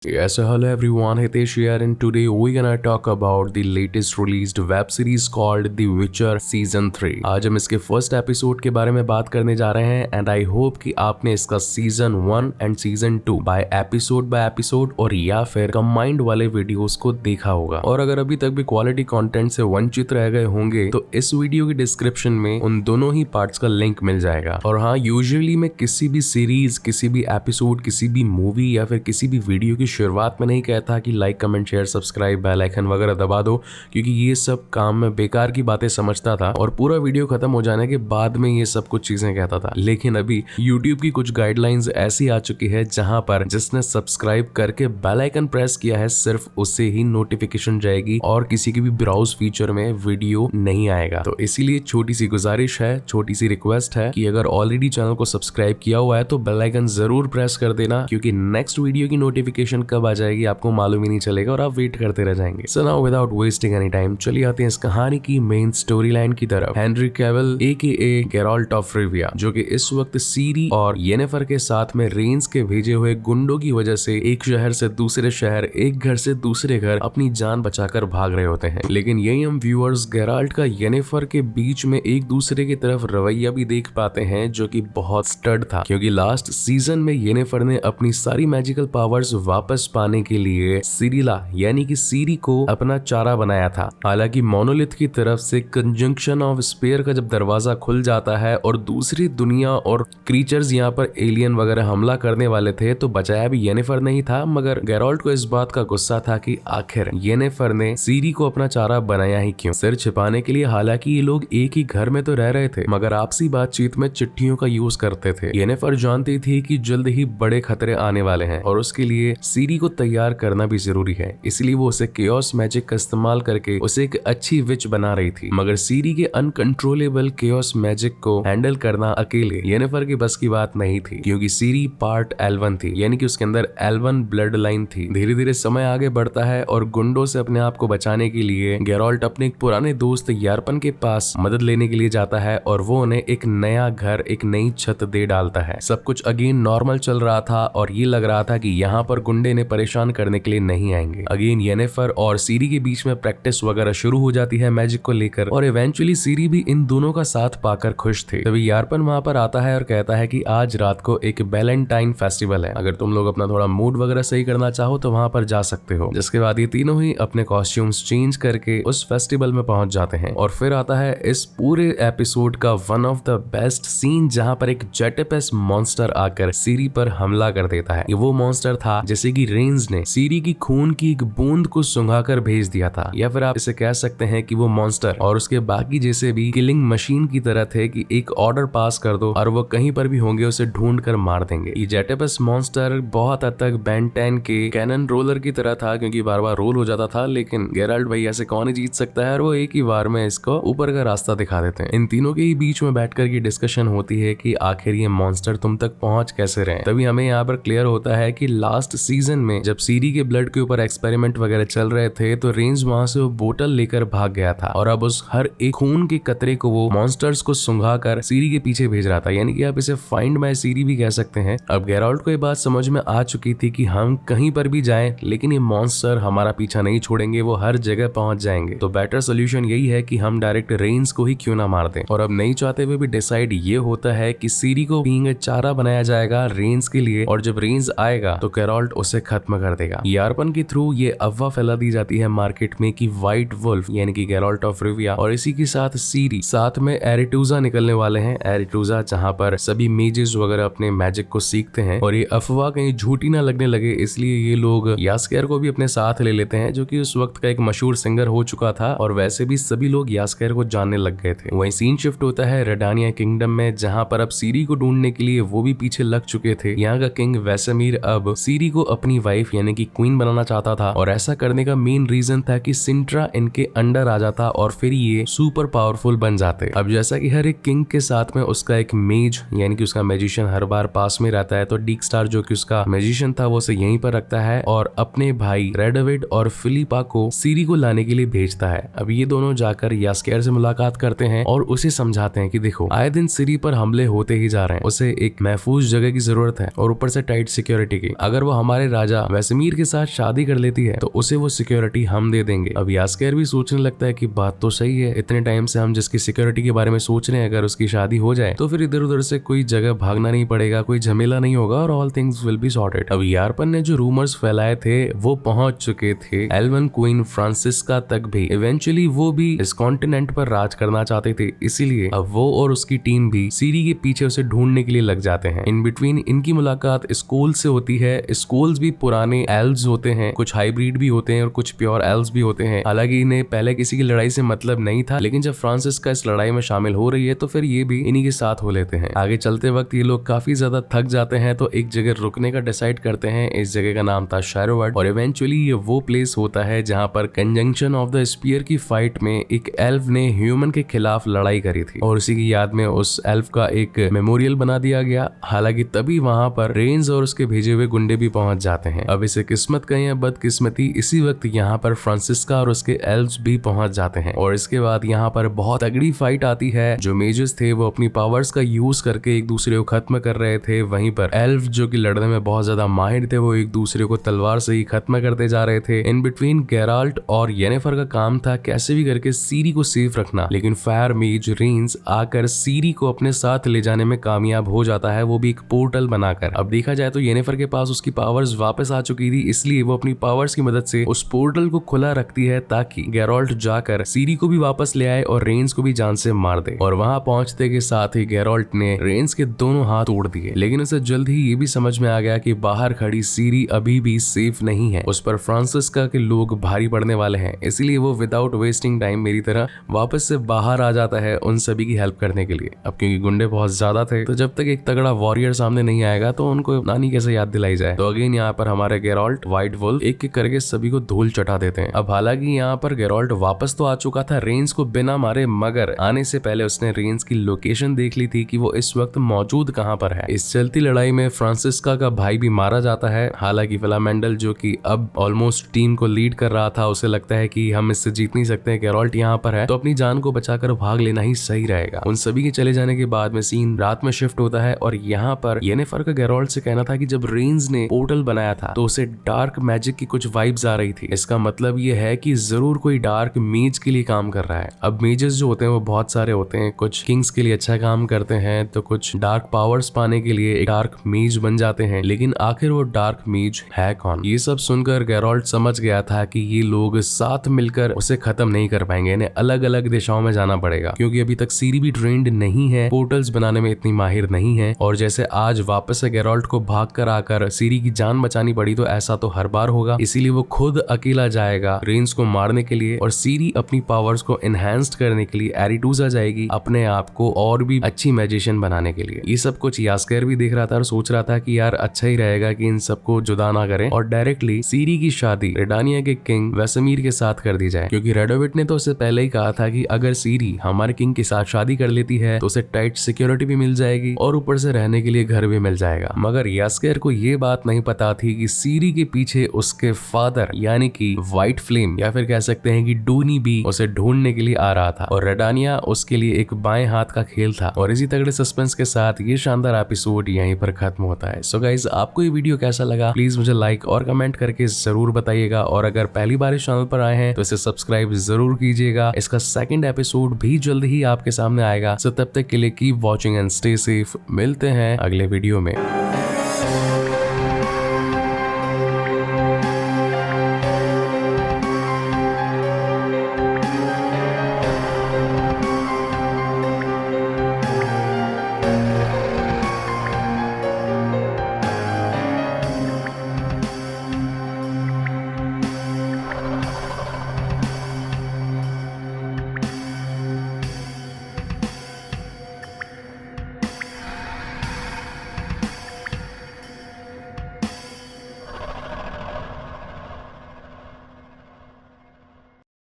Yes, so hello everyone, Hitesh here, and today we're gonna talk about the latest released web series called The Witcher Season 3। आज हम इसके first episode के बारे में बात करने जा रहे हैं एंड आई होप कि आपने इसका season 1 and season 2 by episode और या फिर कंबाइंड वाले वीडियोस को देखा होगा। और अगर अभी तक भी क्वालिटी कंटेंट से वंचित रह गए होंगे तो इस वीडियो की डिस्क्रिप्शन में उन दोनों ही पार्ट्स का लिंक मिल जाएगा। और हाँ, यूजुअली मैं किसी भी सीरीज, किसी भी एपिसोड, किसी भी मूवी या फिर किसी भी वीडियो की शुरुआत में नहीं कहता कि like, comment, share, subscribe, bell icon वगैरह दबा दो, क्योंकि ये सब काम में बेकार की बातें समझता था और पूरा वीडियो खत्म हो जाने के बाद में ये सब कुछ चीजें कहता था। लेकिन अभी YouTube की कुछ गाइडलाइंस ऐसी आ चुकी है जहां पर जिसने सब्सक्राइब करके बेल आइकन प्रेस किया है सिर्फ उससे ही नोटिफिकेशन जाएगी और किसी के भी ब्राउज फीचर में वीडियो नहीं आएगा। तो इसीलिए छोटी सी गुजारिश है, छोटी सी रिक्वेस्ट है कि अगर ऑलरेडी चैनल को सब्सक्राइब किया हुआ है तो बेल आइकन जरूर प्रेस कर देना, क्योंकि नेक्स्ट वीडियो की नोटिफिकेशन कब आ जाएगी आपको मालूम ही नहीं चलेगा और आप वेट करते रह जाएंगे। So now without wasting any time चलिए आते हैं इस कहानी की मेन स्टोरी लाइन की तरफ। Henry Cavill AKA Geralt of Rivia, जो कि इस वक्त सीरी और येनेफर के साथ में रेंस के भेजे हुए गुंडों की वजह से एक शहर से दूसरे शहर, एक घर से दूसरे घर अपनी जान बचाकर भाग रहे होते हैं। लेकिन यही हम व्यूअर्स गेराल्ट का येनेफर के बीच में एक दूसरे की तरफ रवैया भी देख पाते हैं, जो कि बहुत स्टड था, क्योंकि लास्ट सीजन में येनेफर ने अपनी सारी मैजिकल पावर्स वापस पाने के लिए सिरिला यानी कि सीरी को अपना चारा बनाया था। हालांकि मोनोलिथ की तरफ से कंजंक्शन ऑफ स्पेयर का जब दरवाजा खुल जाता है और दूसरी दुनिया और क्रीचर्स यहाँ पर एलियन वगैरह हमला करने वाले थे तो बचाया भी येनेफर नहीं था। मगर गेराल्ट को इस बात का गुस्सा था कि आखिर येनेफर ने सीरी को अपना चारा बनाया ही क्यों, सिर छिपाने के लिए। हालांकि ये लोग एक ही घर में तो रह रहे थे मगर आपसी बातचीत में चिट्ठियों का यूज करते थे। येनेफर जानती थी कि जल्द ही बड़े खतरे आने वाले हैं और उसके लिए सीरी को तैयार करना भी जरूरी है, इसलिए वो उसे केओस मैजिक का इस्तेमाल करके उसे एक अच्छी विच बना रही थी। मगर सीरी के अनकंट्रोलेबल केओस मैजिक को हैंडल करना अकेले येनेफर की बस की बात नहीं थी, क्योंकि सीरी पार्ट एल्वन थी, यानी कि उसके अंदर एल्वन ब्लड लाइन थी। धीरे धीरे समय आगे बढ़ता है और गुंडों से अपने आप को बचाने के लिए गेराल्ट अपने एक पुराने दोस्त यारपन के पास मदद लेने के लिए जाता है और वो उन्हें एक नया घर, एक नई छत दे डालता है। सब कुछ अगेन नॉर्मल चल रहा था और ये लग रहा था कि यहाँ पर गुंडे ने परेशान करने के लिए नहीं आएंगे। अगेन येनेफर और सीरी के बीच में प्रैक्टिस वगैरह शुरू हो जाती है मैजिक को लेकर और इवेंचुअली सीरी भी इन दोनों का साथ पाकर खुश थे। तभी यारपन वहां पर आता है और कहता है कि आज रात को एक वैलेंटाइन फेस्टिवल है, अगर तुम लोग अपना थोड़ा मूड वगैरह सही करना चाहो तो वहां पर जा सकते हो। जिसके बाद ये तीनों ही अपने कॉस्ट्यूम्स चेंज करके उस फेस्टिवल में पहुंच जाते हैं। और फिर आता है इस पूरे एपिसोड का one of the best scene, जहां पर एक जेटेपेस मॉन्स्टर आकर सीरी पर हमला कर देता है। ये वो मॉन्स्टर था जैसे कि रेंस ने सीरी की खून की एक बूंद को सुंघाकर भेज दिया था, या फिर आप इसे कह सकते हैं कि वो मॉन्स्टर और उसके बाकी जैसे भी किलिंग मशीन की तरह थे कि एक ऑर्डर पास कर दो और वो कहीं पर भी होंगे उसे ढूंढ कर मार देंगे। ये जेटेपस मॉन्स्टर बहुत हद तक बेन 10 के कैनन रोलर की तरह था, क्योंकि बार बार रोल हो जाता था, लेकिन गेराल्ट भैया से कौन ही जीत सकता है और वो एक ही बार में इसको ऊपर का रास्ता दिखा देते हैं। इन तीनों के ही बीच में बैठकर की डिस्कशन होती है कि आखिर ये मॉन्स्टर तुम तक पहुंच कैसे रहे। तभी हमें यहाँ पर क्लियर होता है कि लास्ट सीजन में जब सीरी के ब्लड के ऊपर एक्सपेरिमेंट वगैरह चल रहे थे तो रेंज वहां से वो बोतल लेकर भाग गया था और अब उस हर एक खून के कतरे को वो मॉन्स्टर्स को सुंघाकर सीरी के पीछे भेज रहा था, यानी कि आप इसे फाइंड माय सीरी भी कह सकते हैं। अब गेराल्ट को ये बात समझ में आ चुकी थी कि हम कहीं पर भी जाएं लेकिन ये मॉन्स्टर हमारा पीछा नहीं छोड़ेंगे, वो हर जगह पहुंच जाएंगे। तो बेटर सोल्यूशन यही है कि हम डायरेक्ट रेंज को ही क्यों ना मार दें। और अब नहीं चाहते हुए भी डिसाइड ये होता है कि सीरी को बीइंग चारा बनाया जाएगा रेंज के लिए, और जब रेंज आएगा तो गेराल्ट उसे खत्म कर देगा। यारपन के थ्रू ये अफवाह फैला दी जाती है मार्केट में कि व्हाइट वुल्फ यानी कि गेराल्ट ऑफ रिविया और इसी के साथ सीरी साथ में एरिटूजा निकलने वाले हैं। एरिटूजा जहां पर सभी मेजेस वगैरह अपने मैजिक को सीखते हैं, और ये अफवाह कहीं झूठी ना लगने लगे इसलिए ये लोग यास्केर को भी अपने साथ ले लेते हैं, जो कि उस वक्त का एक मशहूर सिंगर हो चुका था और वैसे भी सभी लोग यास्केर को जानने लग गए थे। वहीं सीन शिफ्ट होता है रेडानिया किंगडम में, जहां पर अब सीरी को ढूंढने के लिए वो भी पीछे लग चुके थे। यहाँ का किंग वेसेमीर अब सीरी को अपनी वाइफ यानी कि क्वीन बनाना चाहता था और ऐसा करने का मेन रीजन था कि सिंट्रा इनके अंडर आ जाता और फिर ये सुपर पावरफुल बन जाते। अब जैसा कि हर एक किंग के साथ में उसका एक मेज यानी कि उसका मैजिशियन हर बार पास में रहता है, तो डीक स्टार जो कि उसका मैजिशियन था वो उसे यहीं पर रखता है और अपने भाई रेडविड और फिलिपा को सीरी को लाने के लिए भेजता है। अब ये दोनों जाकर यास्केर से मुलाकात करते हैं और उसे समझाते हैं कि देखो आए दिन सीरी पर हमले होते ही जा रहे हैं, उसे एक महफूज जगह की जरूरत है और ऊपर से टाइट सिक्योरिटी की। अगर वो हमारे राजा वेसेमीर के साथ शादी कर लेती है तो उसे वो सिक्योरिटी हम दे देंगे। अब यास्केर भी सोचने लगता है कि बात तो सही है, इतने टाइम से हम जिसकी सिक्योरिटी के बारे में सोच रहे हैं, अगर उसकी शादी हो जाए तो फिर इधर उधर से कोई जगह भागना नहीं पड़ेगा, कोई झमेला नहीं होगा और all things will be sorted. अब यारपन ने जो रूमर्स फैलाए थे वो पहुंच चुके थे एल्वन क्वीन फ्रांसिस्का तक भी। इवेंचुअली वो भी इस कॉन्टिनेंट पर राज करना चाहते थे, इसीलिए अब वो और उसकी टीम भी सीरी के पीछे उसे ढूंढने के लिए लग जाते हैं। इन बिटवीन इनकी मुलाकात स्कूल से होती है। स्कूल्स भी पुराने एल्व्स होते हैं, कुछ हाइब्रिड भी होते हैं और कुछ प्योर एल्व्स भी होते हैं। हालांकि इन्हें पहले किसी की लड़ाई से मतलब नहीं था, लेकिन जब फ्रांसिस्का इस लड़ाई में शामिल हो रही है तो फिर ये भी इन्हीं के साथ हो लेते हैं। आगे चलते वक्त ये लोग काफी ज्यादा थक जाते हैं तो एक जगह रुकने का डिसाइड करते हैं। इस जगह का नाम था शैरोवर्ड और इवेंचुअली ये वो प्लेस होता है जहां पर कंजंक्शन ऑफ द स्पीयर की फाइट में एक एल्फ ने ह्यूमन के खिलाफ लड़ाई करी थी और उसी की याद में उस एल्फ का एक मेमोरियल बना दिया गया। हालांकि तभी वहां पर रेंज और उसके भेजे हुए गुंडे भी पहुंच जाते हैं। अब इसे किस्मत कहें या बदकिस्मती, इसी वक्त यहाँ पर फ्रांसिस्का और उसके एल्व्स भी पहुंच जाते हैं और इसके बाद यहाँ पर बहुत तगड़ी फाइट आती है। जो मेजर्स थे वो अपनी पावर्स का यूज करके एक दूसरे को खत्म कर रहे थे, वहीं पर एल्फ जो कि लड़ने में बहुत ज्यादा माहिर थे वो एक दूसरे को तलवार से ही खत्म करते जा रहे थे। इन बिटवीन गेराल्ट और येनेफर का काम था कैसे भी करके सीरी को सेफ रखना, लेकिन फायर मेज रेंज आकर सीरी को अपने साथ ले जाने में कामयाब हो जाता है, वो भी एक पोर्टल बनाकर। अब देखा जाए तो येनेफर के पास उसकी पावर्स वापस आ चुकी थी, इसलिए वो अपनी पावर्स की मदद से उस पोर्टल को खुला रखती है ताकि गेराल्ट जाकर सीरी को भी वापस ले आए और रेंज को भी जान से मार दे। और वहां पहुंचते के साथ ही गेराल्ट ने रेंज के दोनों हाथ तोड़ दिए, लेकिन उसे जल्द ही ये भी समझ में आ गया कि बाहर खड़ी सीरी अभी भी सेफ नहीं है, उस पर फ्रांसिस्का के लोग भारी पड़ने वाले हैं। इसीलिए वो विदाउट वेस्टिंग टाइम मेरी तरह वापस से बाहर आ जाता है उन सभी की हेल्प करने के लिए। अब क्योंकि गुंडे बहुत ज्यादा थे तो जब तक एक तगड़ा वॉरियर सामने नहीं आएगा तो उनको नानी कैसे याद दिलाई जाए। तो अगेन यहाँ पर हमारे गेराल्ट व्हाइट वुल्फ एक एक करके सभी को धूल चटा देते हैं। अब हालांकि यहाँ पर गेराल्ट वापस तो आ चुका था रेंज को बिना मारे, मगर आने से पहले उसने रेंज की लोकेशन देख ली थी कि वो इस वक्त मौजूद कहाँ पर है। इस चलती लड़ाई में फ्रांसिस्का का भाई भी मारा जाता है। हालांकि फिलामेंडल जो कि अब ऑलमोस्ट टीम को लीड कर रहा था, उसे लगता है कि हम इससे जीत नहीं सकते, गेराल्ट यहाँ पर है तो अपनी जान को बचाकर भाग लेना ही सही रहेगा। उन सभी के चले जाने के बाद में सीन रात में शिफ्ट होता है और यहाँ पर येनेफर का गेराल्ट से कहना था कि जब रेंज ने पोर्टल बनाया था तो उसे डार्क मैजिक की कुछ वाइब्स आ रही थी। इसका मतलब ये है कि जरूर कोई डार्क मेज के लिए काम कर रहा है। अब मेजेस जो होते हैं वो बहुत सारे होते हैं, कुछ किंग्स के लिए अच्छा काम करते हैं तो कुछ डार्क पावर्स पाने के लिए एक डार्क मेज बन जाते हैं, लेकिन आखिर वो डार्क मेज है कौन? ये सब सुनकर गेराल्ट समझ गया था कि ये लोग साथ मिलकर उसे खत्म नहीं कर पाएंगे, इन्हें अलग अलग दिशाओं में जाना पड़ेगा क्योंकि अभी तक सीरी भी ट्रेंड नहीं है, पोर्टल्स बनाने में इतनी माहिर नहीं है। और जैसे आज वापस से गेराल्ट को भाग कर आकर सीरी की जान बचानी पड़ी तो ऐसा तो हर बार होगा, इसीलिए वो खुद अकेला जाएगा रेंज को मारने के लिए और सीरी अपनी पावर्स को एनहांस्ड करने के लिए एरिटूजा जाएगी अपने आप को और भी अच्छी मैजिशियन बनाने के लिए। ये सब कुछ यास्केर भी देख रहा था और सोच रहा था कि यार अच्छा ही रहेगा कि इन सबको जुदा ना करें और डायरेक्टली सीरी की शादी रेडानिया के किंग वेसेमीर के साथ कर दी जाए, क्योंकि रेडोविट ने तो उससे पहले ही कहा था कि अगर सीरी हमारे किंग के साथ शादी कर लेती है तो उसे टाइट सिक्योरिटी भी मिल जाएगी और ऊपर से रहने के लिए घर भी मिल जाएगा। मगर यास्केर को ये बात नहीं पता थी कि सीरी के पीछे उसके फादर यानी कि व्हाइट फ्लेम या फिर कह सकते हैं कि डूनी भी उसे ढूंढने के लिए आ रहा था और रेडानिया उसके लिए एक बाएं हाथ का खेल था। और इसी तगड़े सस्पेंस के साथ ये शानदार एपिसोड यहीं पर खत्म होता है। सो गाइज, आपको ये वीडियो कैसा लगा प्लीज मुझे लाइक और कमेंट करके जरूर बताइएगा और अगर पहली बार इस चैनल पर आए हैं तो इसे सब्सक्राइब जरूर कीजिएगा। इसका सेकंड एपिसोड भी जल्द ही आपके सामने आएगा। सो तब तक के लिए keep watching and stay safe. मिलते हैं अगले वीडियो में।